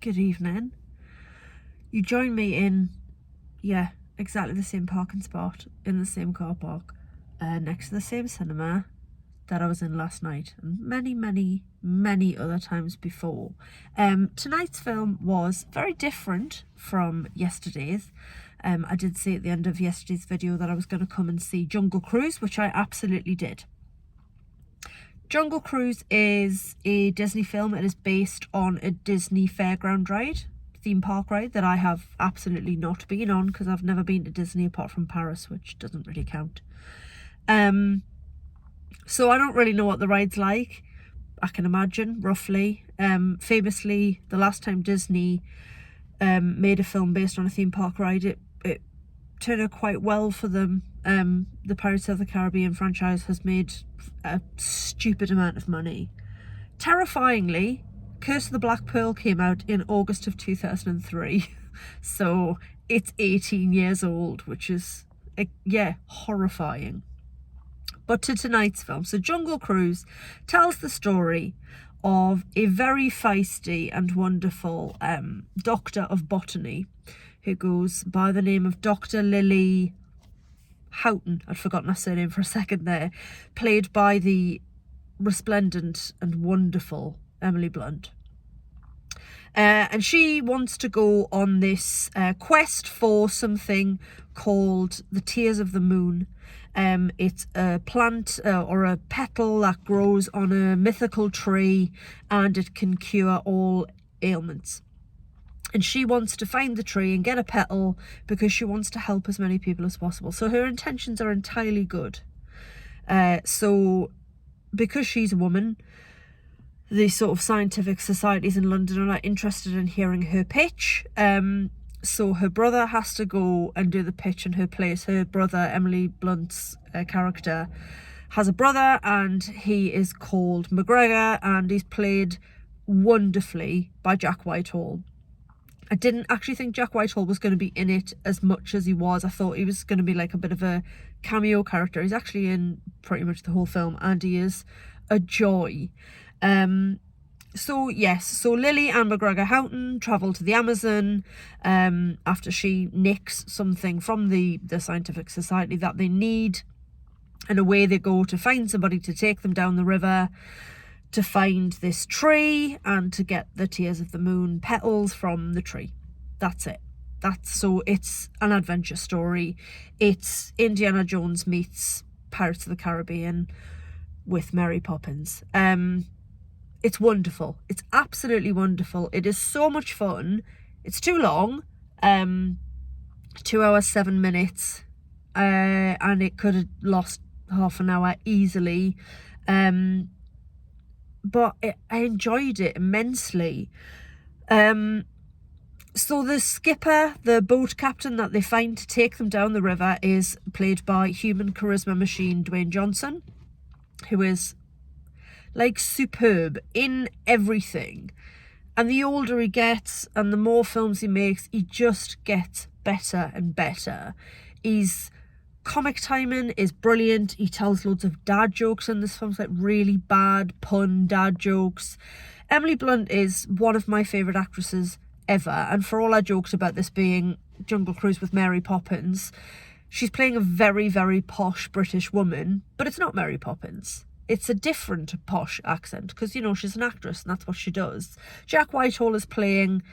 Good evening. You join me in, exactly the same parking spot in the same car park, next to the same cinema that I was in last night, and many other times before. Tonight's film was very different from yesterday's. I did say at the end of yesterday's video that I was going to come and see Jungle Cruise, which I absolutely did. Jungle Cruise is a Disney film. It is based on a Disney fairground ride, theme park ride, that I have absolutely not been on because I've never been to Disney apart from Paris, which doesn't really count. So I don't really know what the ride's like. I can imagine, roughly. Famously, the last time Disney made a film based on a theme park ride, it turned out quite well for them. The Pirates of the Caribbean franchise has made a stupid amount of money. Terrifyingly, Curse of the Black Pearl came out in August of 2003. So it's 18 years old, which is, horrifying. But to tonight's film, so Jungle Cruise tells the story of a very feisty and wonderful doctor of botany who goes by the name of Dr. Lily Houghton. I'd forgotten her surname for a second there. Played by the resplendent and wonderful Emily Blunt. And she wants to go on this quest for something called the Tears of the Moon. It's a plant or a petal that grows on a mythical tree, and it can cure all ailments. And she wants to find the tree and get a petal because she wants to help as many people as possible. So her intentions are entirely good. So because she's a woman, the sort of scientific societies in London are not interested in hearing her pitch. So her brother has to go and do the pitch in her place. Her brother, Emily Blunt's character, has a brother, and he is called McGregor, and he's played wonderfully by Jack Whitehall. I didn't actually think Jack Whitehall was going to be in it as much as he was. I thought he was going to be like a bit of a cameo character. He's actually in pretty much the whole film, and he is a joy. So Lily and McGregor Houghton travel to the Amazon after she nicks something from the scientific society that they need, and away they go to find somebody to take them down the river to find this tree and to get the Tears of the Moon petals from the tree. That's it. It's an adventure story. It's Indiana Jones meets Pirates of the Caribbean with Mary Poppins. It's wonderful. It's absolutely wonderful. It is so much fun. It's too long, 2 hours 7 minutes, and it could have lost half an hour easily. But I enjoyed it immensely. So the skipper, the boat captain that they find to take them down the river, is played by human charisma machine Dwayne Johnson, who is like superb in everything. And the older he gets and the more films he makes, he just gets better and better. His comic timing is brilliant. He tells loads of dad jokes in this film, like really bad pun dad jokes. Emily Blunt is one of my favourite actresses ever, and for all our jokes about this being Jungle Cruise with Mary Poppins, she's playing a very, very posh British woman, but it's not Mary Poppins. It's a different posh accent because, she's an actress and that's what she does. Jack Whitehall is playing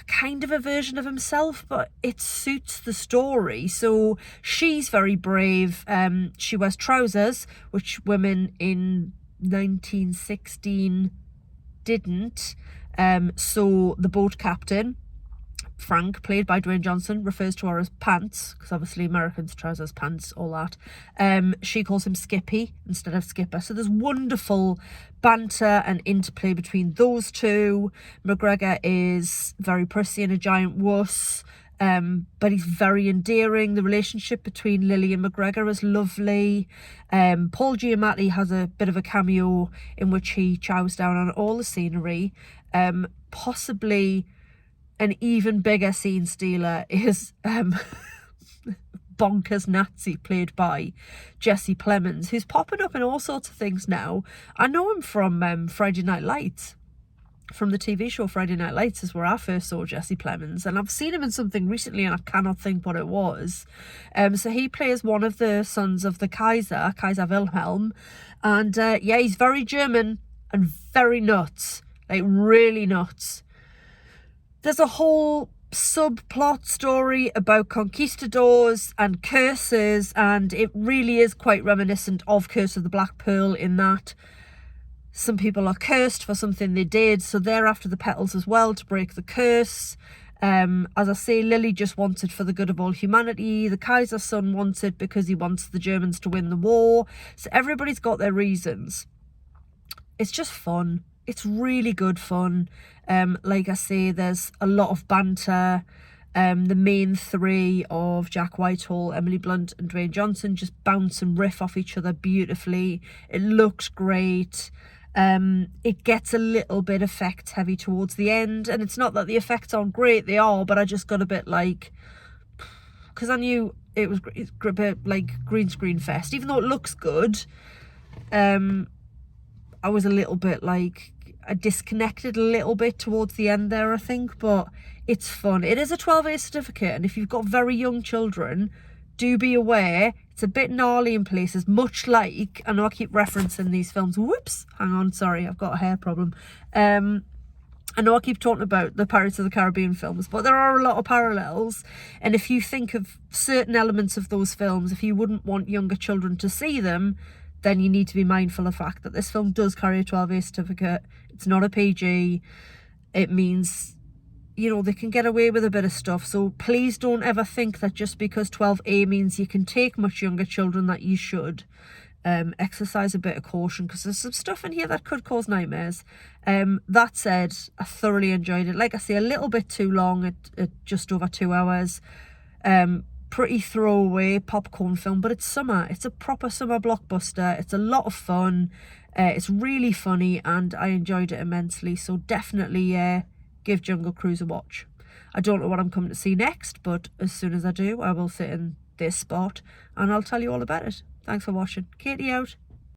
kind of a version of himself, but it suits the story. So she's very brave. She wears trousers, which women in 1916 didn't. So the boat captain, Frank, played by Dwayne Johnson, refers to her as Pants, because obviously Americans, trousers, pants, all that. She calls him Skippy instead of Skipper. So there's wonderful banter and interplay between those two. McGregor is very prissy and a giant wuss, but he's very endearing. The relationship between Lily and McGregor is lovely. Paul Giamatti has a bit of a cameo in which he chows down on all the scenery. Possibly an even bigger scene stealer is bonkers Nazi, played by Jesse Plemons, who's popping up in all sorts of things now. I know him from Friday Night Lights. from the TV show Friday Night Lights is where I first saw Jesse Plemons, and I've seen him in something recently and I cannot think what it was. So he plays one of the sons of the Kaiser Wilhelm, and yeah, he's very German and very nuts, like really nuts. There's a whole subplot story about conquistadors and curses, and it really is quite reminiscent of Curse of the Black Pearl in that some people are cursed for something they did, so they're after the petals as well to break the curse. As I say, Lily just wants it for the good of all humanity. The Kaiser's son wants it because he wants the Germans to win the war. So everybody's got their reasons. It's just fun. It's really good fun. Like I say, there's a lot of banter. The main three of Jack Whitehall, Emily Blunt and Dwayne Johnson just bounce and riff off each other beautifully. It looks great. It gets a little bit effect heavy towards the end, and it's not that the effects aren't great, they are, but I just got a bit like, because I knew it's a bit like green screen fest, even though it looks good. I was a little bit like, I disconnected a little bit towards the end there, I think, but it's fun. It is a 12A certificate, and if you've got very young children, do be aware, it's a bit gnarly in places, much like, I know I keep referencing these films, whoops, hang on, sorry, I've got a hair problem. I know I keep talking about the Pirates of the Caribbean films, but there are a lot of parallels, and if you think of certain elements of those films, if you wouldn't want younger children to see them, then you need to be mindful of the fact that this film does carry a 12A certificate. It's not a PG. It means, you know, they can get away with a bit of stuff. So please don't ever think that just because 12A means you can take much younger children that you should. Exercise a bit of caution, because there's some stuff in here that could cause nightmares. That said, I thoroughly enjoyed it. Like I say, a little bit too long at just over 2 hours. Pretty throwaway popcorn film, but it's summer. It's a proper summer blockbuster. It's a lot of fun. It's really funny, and I enjoyed it immensely. So definitely give Jungle Cruise a watch. I don't know what I'm coming to see next, but as soon as I do, I will sit in this spot and I'll tell you all about it. Thanks for watching. Katie out.